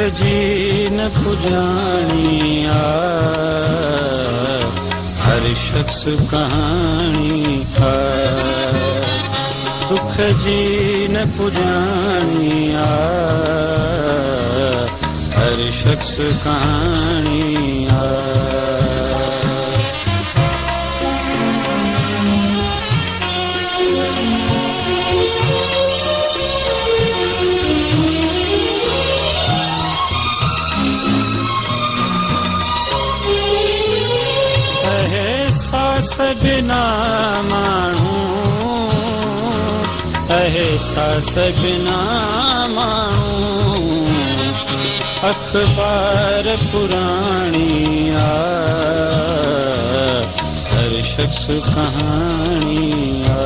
जी न पुजाणी आ, हर शख्स कहानी आ। दुख जी न पुजाणी आ, हर शख्स कहानी आ। अहसास बिना माण्हू, अहसास बिना माण्हू, अखबार पुराणी आ, हर शख्स कहानी आ।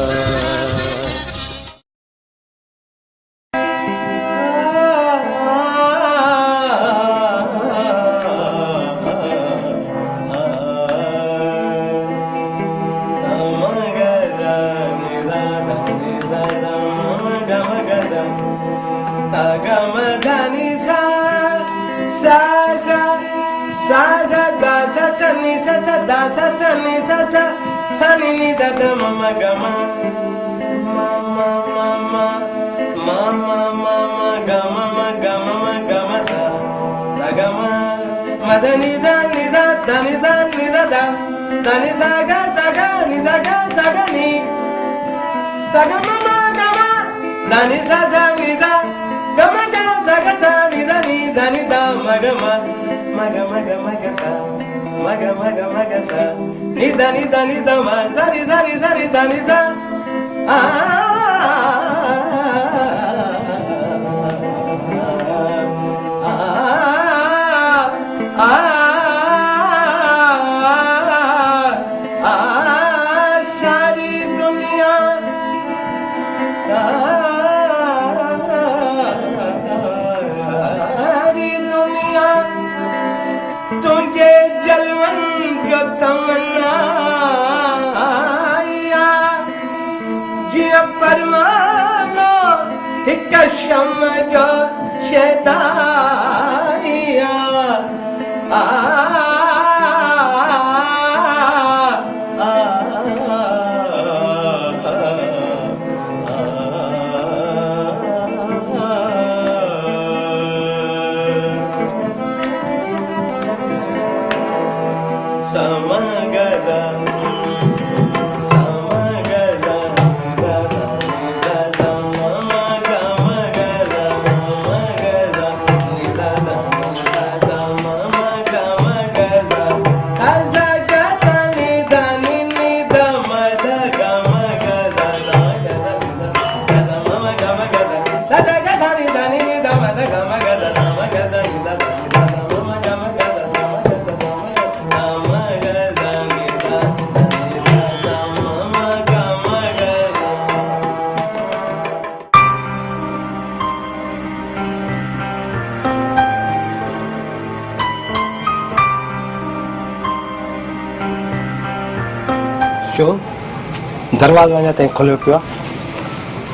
दरवाज़ो अञा ताईं खुलियो पियो आहे?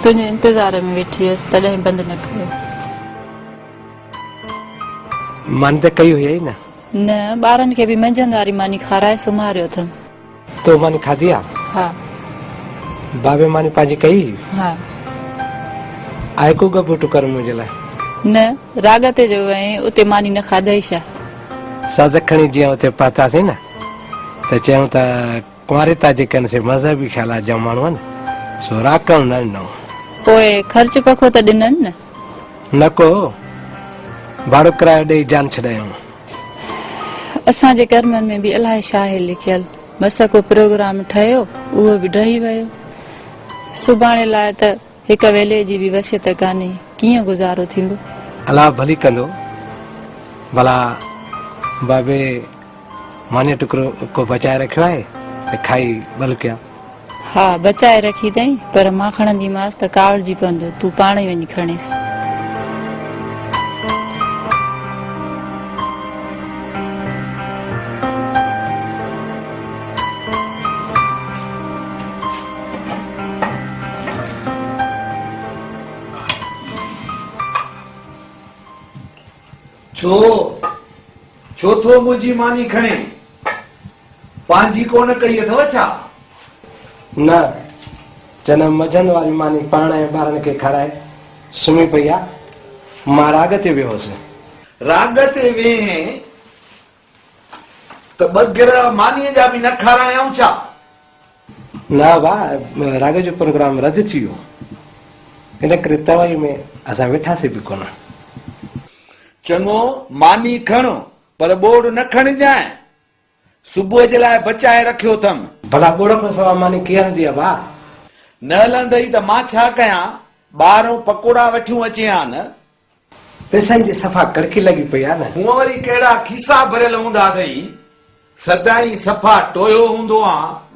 तुंहिंजे इंतज़ार में वेठी हुयसि, तॾहिं बंदि न कयो। मानी त कई हुई न? न, ॿारनि खे बि मंझंदि वारी मानी खाराए सुम्हारियो अथनि। तो मानी खाधी आहे? हा। बाबे मानी पंहिंजी कई? हा। आहे को गबू टुकर मुंहिंजे लाइ? न, राग ते जो ऐं उते मानी न खाधई छा? सज़ खणी जीअं उते पहुतासीं न त चयूं त कुंवारिता जेके से मज़हबी ख्याल जा माण्हू आहिनि सो राकण न ॾिनो। पोइ ख़र्च पखो त ॾिननि न? न को, भाड़ो किरायो ॾेई जान छॾायूं। असांजे कर्मनि में बि अलाए छा आहे लिखियल। बस को प्रोग्राम ठहियो, उहो बि ॾही वियो। सुभाणे लाइ त हिक वेले जी बि वसियत कान्हे, कीअं गुज़ारो थींदो? अलाह भली कंदो। भला बाबे मानी टुकरो को बचाए रखियो आहे त खाई बल कया? हा, बचाए रखी अथई, पर मां खणंदीमांसि त कावड़जी पवंदो, तूं पाण ई वञी खणेसि। छो छो थो मुंहिंजी मानी खणे पंहिंजी कोन कई अथव छा? न चन मझंद वारी मानी पाण ऐं ॿारनि खे खाराए सुम्ही पई आहे। मां राग ते वियो हुअसि। राग ते वेहे त ॿ गिर मानीअ जा बि न खारायऊं छा? न भाउ, राग जो प्रोग्राम रद्द थी वियो, इन करे तवई में असां वेठासीं बि कोन। चङो, मानी खण पर बोड़ न खणजांइ, सुबुह जे लाइ बचाए रखियो अथमि। भला ॿोड़ खां सवाइ मानी कीअं हलंदी आहे भाउ? न हलंदई त मां छा कयां? ॿाहिरों पकोड़ा वठियूं अचे हा न? पैसनि जी सफ़ा कड़की लॻी पई आहे न। हूअं वरी कहिड़ा खीसा भरियल हूंदा अथई, सदाई सफ़ा टोयो हूंदो आहे।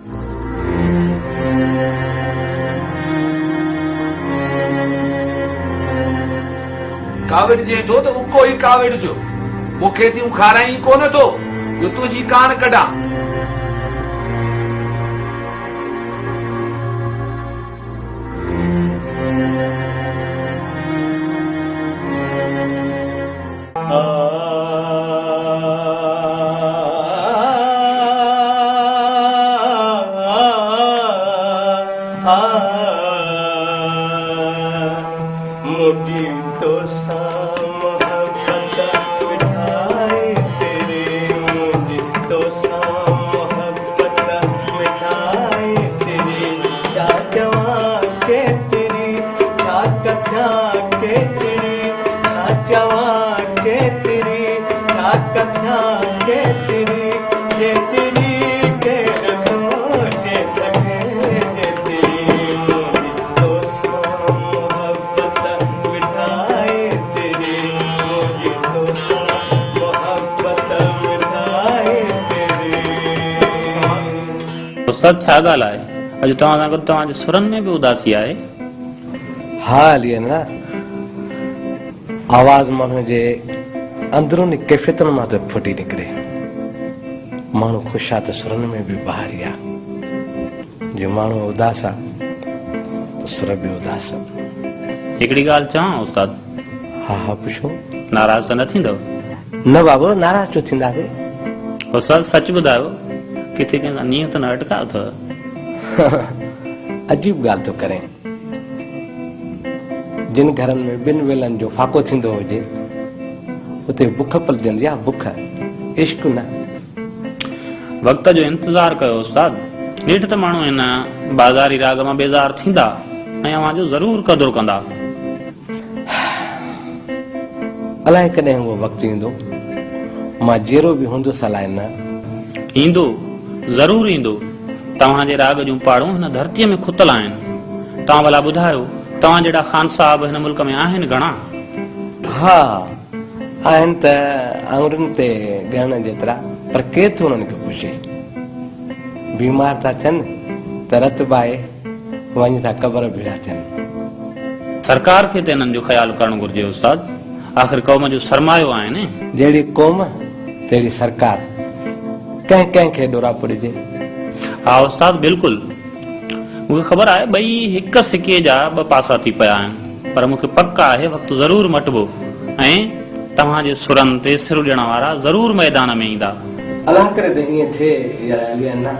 काविड़ जे थो त उको ई काविड़ जो, मूंखे थियूं खाराई कोन थो जो तुंहिंजी कान कढां। उस्ताद छा ॻाल्हि आहे? अॼु तव्हां सां गॾु तव्हांजे सुरनि में बि उदासी आहे। हा हली न, आवाज़ माण्हू जे अंदरूनी कैफ़ियतुनि मां त फुटी निकिरे। माण्हू ख़ुशि आहे त सुरनि में बि बहारी आहे, जो माण्हू उदास आहे त सुर बि उदास आहे। हिकिड़ी ॻाल्हि चवां उस्ताद? हा हा पुछो। नाराज़ त न थींदव? न बाबू, नाराज़ छो थींदासीं? उस्ताद सच ॿुधायो, किथे कंहिंसां नियत न अटकायो अथव? अजीब ॻाल्हि थो करें। जिन घरनि में ॿिनि वेलनि जो फाको थींदो हुजे उते बुख पलजंदी आहे, बुख, इश्क न। वक़्त जो इंतज़ार कयो उस्ताद। नेठ त माण्हू हिन बाज़ारी राग मां बेज़ार थींदा ऐं अव्हांजो ज़रूर क़दुरु कंदा। अलाए कॾहिं उहो वक़्तु ईंदो, मां जहिड़ो बि हूंदुसि अलाए न। ईंदो, ज़रूर ईंदो। तव्हांजे राग जूं पाड़ूं हिन धरतीअ में खुतल आहिनि। तव्हां भला ॿुधायो, तव्हां जहिड़ा ख़ान साहब हिन मुल्क में आहिनि घणा? हा आहिनि त आङुरियुनि ते ॻणण जेतिरा, पर केरु थो उन्हनि खे पुछे। बीमार था थियनि त रत बाए वञी था कबर बीड़ा थियनि। सरकार खे त हिननि जो ख़्यालु करणु घुर्जे उस्ताद, आख़िर क़ौम जो सरमायो आहिनि। जहिड़ी क़ौम तहिड़ी सरकार, कंहिं कंहिंखे ॾोरा पुॾिजे। हा उस्ताद, बिल्कुलु। मूंखे ख़बर आहे ॿई हिक सिके जा ॿ पासा थी पिया आहिनि, पर मूंखे पक आहे वक़्तु ज़रूर मटिबो ऐं तव्हांजे सुरनि ते सिर ॾियण वारा ज़रूर मैदान में ईंदा। अलाह करे त ईअं थिए या अॻियां न।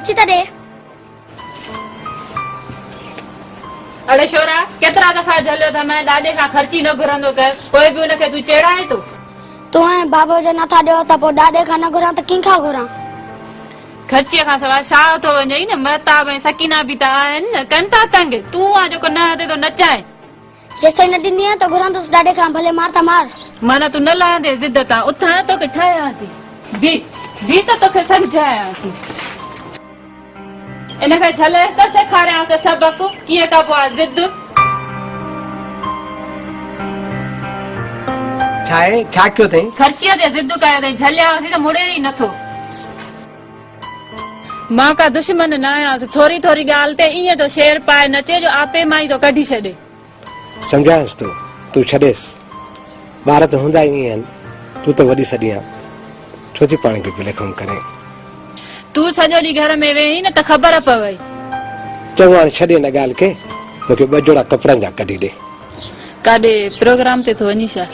ख़र्ची त ॾे। अड़े छोरा केतिरा दफ़ा झलियो त मैं ॾाॾे खां ख़र्ची न घुरंदो कर, पोइ बि हुनखे तूं चेड़ाए थो। तूं ऐं बाबो जो नथा ॾियो त पोइ ॾाॾे खां न घुरां त कंहिंखां घुरां? ख़र्चीअ खां सवाइ साह थो वञे न, महताब ऐं सकीना बि त आहिनि न, कनि था तंग। तूं आहे जेको न हथे थो नचाए। जेसिताईं न ॾींदी त घुरंदुसि ॾाॾे खां, भले मार त मार। माना तूं न लहंदे ज़िद तां, उथां तोखे ठाहियां थी, भी त तोखे सम्झायां थी। इनखे झलेसि त सेखारियांसि सबक कीअं कबो आहे ज़िद। छा आहे, छा कयो अथई? ख़र्चीअ ते ज़िद कयो अथई, झलियासीं त मुड़े ई नथो। मां का दुश्मन न आहियांसि, थोरी थोरी ॻाल्हि ते ईअं तो शेर पाए नचे जो आपे मां ई तो कढी छॾे। सम्झायसि तूं छॾेसि, ॿार त हूंदा ई आहिनि, तूं त वॾी सॾी आहे, छो थी पाण खे बिलेखम करे? तूं सॼो ॾींहुं घर में वेही न त ख़बर पवई। चङो हाणे छॾे हिन ॻाल्हि खे, मूंखे ॿ जोड़ा कपिड़नि जा कढी ॾे। काॾे प्रोग्राम ते थो वञी छा?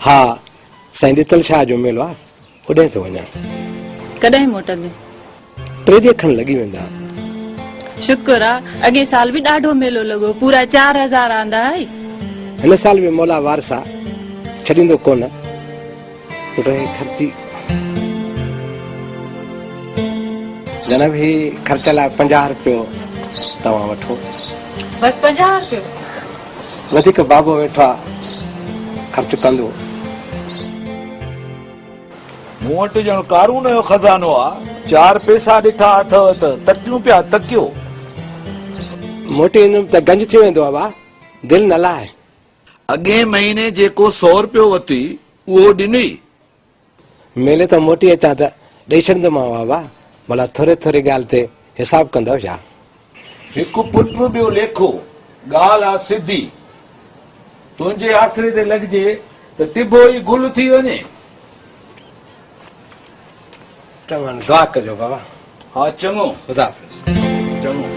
हा, साईं ॾितल शाह जो मेलो आहे, होॾे थो वञा। कॾहिं मोटंदे? 3 ॾींहं खनि लॻी वेंदा। शुक्र आहे, अॻे साल बि ॾाढो मेलो लॻो, पूरा 4000 आंदा आई। हिन साल बि मौला वारसा छॾींदो कोन, ख़र्ची जनब ही ख़र्च लाइ 50 रुपयो तव्हां वठो। बस 50 रुपयो? वधीक बाबो वेठो आहे, ख़र्च कंदो। मूं वटि ॼण कारून जो खज़ानो आहे, 4 पैसा ॾिठा अथव त तकियूं पिया तकियो। मोटी ईंदुमि त गंज थी वेंदो आहे भाउ, दिलि न लाहे। अॻे महीने जेको 100 रुपयो वती उहो ॾिनी। मेले त मोटी अचां त ॾेई छॾींदोमांव बाबा, भला थोरे थोरे ॻाल्हि ते हिसाब कंदव छा? हिकु पुटु ॿियो लेखो, ॻाल्हि आहे सिधी। तुंहिंजे आसरे ते लॻिजे त टिबो ई गुल थी वञे। दुआ कजो बाबा। हा चङो, ख़ुदा हाफ़िज़। चङो।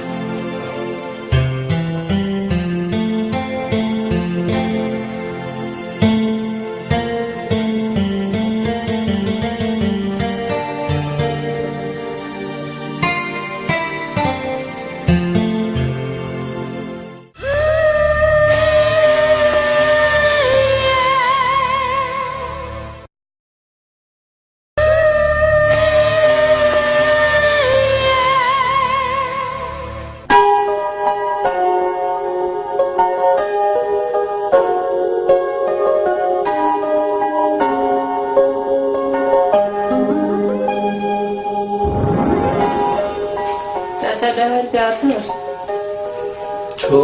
छो?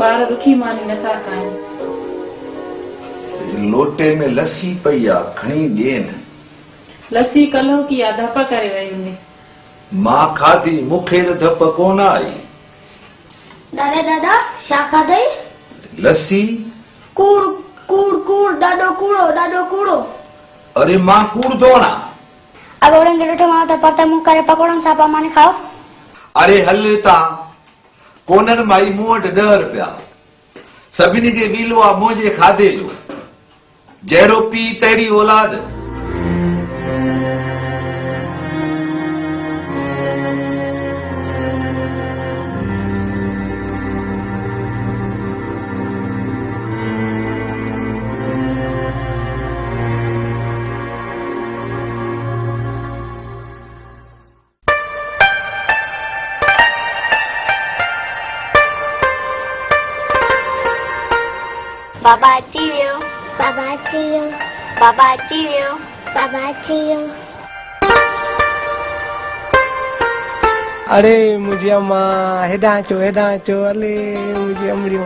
ॿार रुखी मानी नथा खाइनि। लोटे में लस्सी पई आहे, खणी ॾे न। लस्सी कलो की आहे, धप करे वई हूंदी। मां खाधी, मूंखे त धप कोन आई। दादा छा खाधई? लस्सी। कूड़ कूड़ कूड़, ॾाढो कूड़ो। अरे मां कूड़ थो वणा? अगरि उन्हनि खे ॾिठो मां त परते मुंहुं करे पकोड़नि सां पिया मानी खाओ। अरे हल ता कोननि माई, मूं वटि 10 रुपया, सभिनी खे वीलो आहे मुंहिंजे खाधे जो। जहिड़ो पी तहिड़ी औलाद। बाबा अची वियो, बाबा अची वियो, बाबा अची वियो, बाबा अची वियो। अरे मुंहिंजी अम्मा, हेॾां अचो, हले मुंहिंजी अमड़ियो।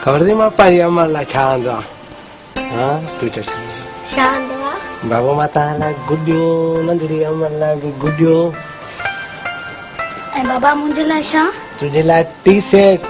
ख़बर अथई मां पंहिंजी अम्मा लाइ छा आंदो आहे? हा तूं चओ छा आंदो आहे? बाबा मां तव्हां लाइ गुॾियूं, नंढड़ी अम्मा लाइ बि गुॾियूं। ऐं बाबा मुंहिंजे लाइ छा? तुंहिंजे लाइ टी सेट।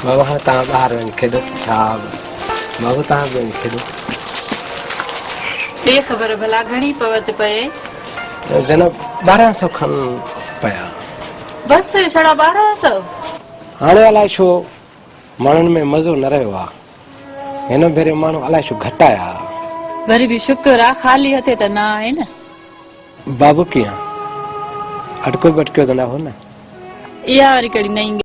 बाबा हाँ तव्हां ॿाहिरि वञी खेॾो। हा बाबू तव्हां बि वञी खेॾो। ॾे ख़बर भला घणी पवत पए? जनाब 1200 खन पिया। बस छड़ा 1200? हाणे अलाए छो माण्हुनि में मज़ो न रहियो आहे। हिन भेरे माण्हू अलाए छो घटि आया। वरी बि शुक्र आहे ख़ाली हथे त न आहे न। बाबू कीअं अटको बटकियो त न हो न? इहा वरी कहिड़ी नई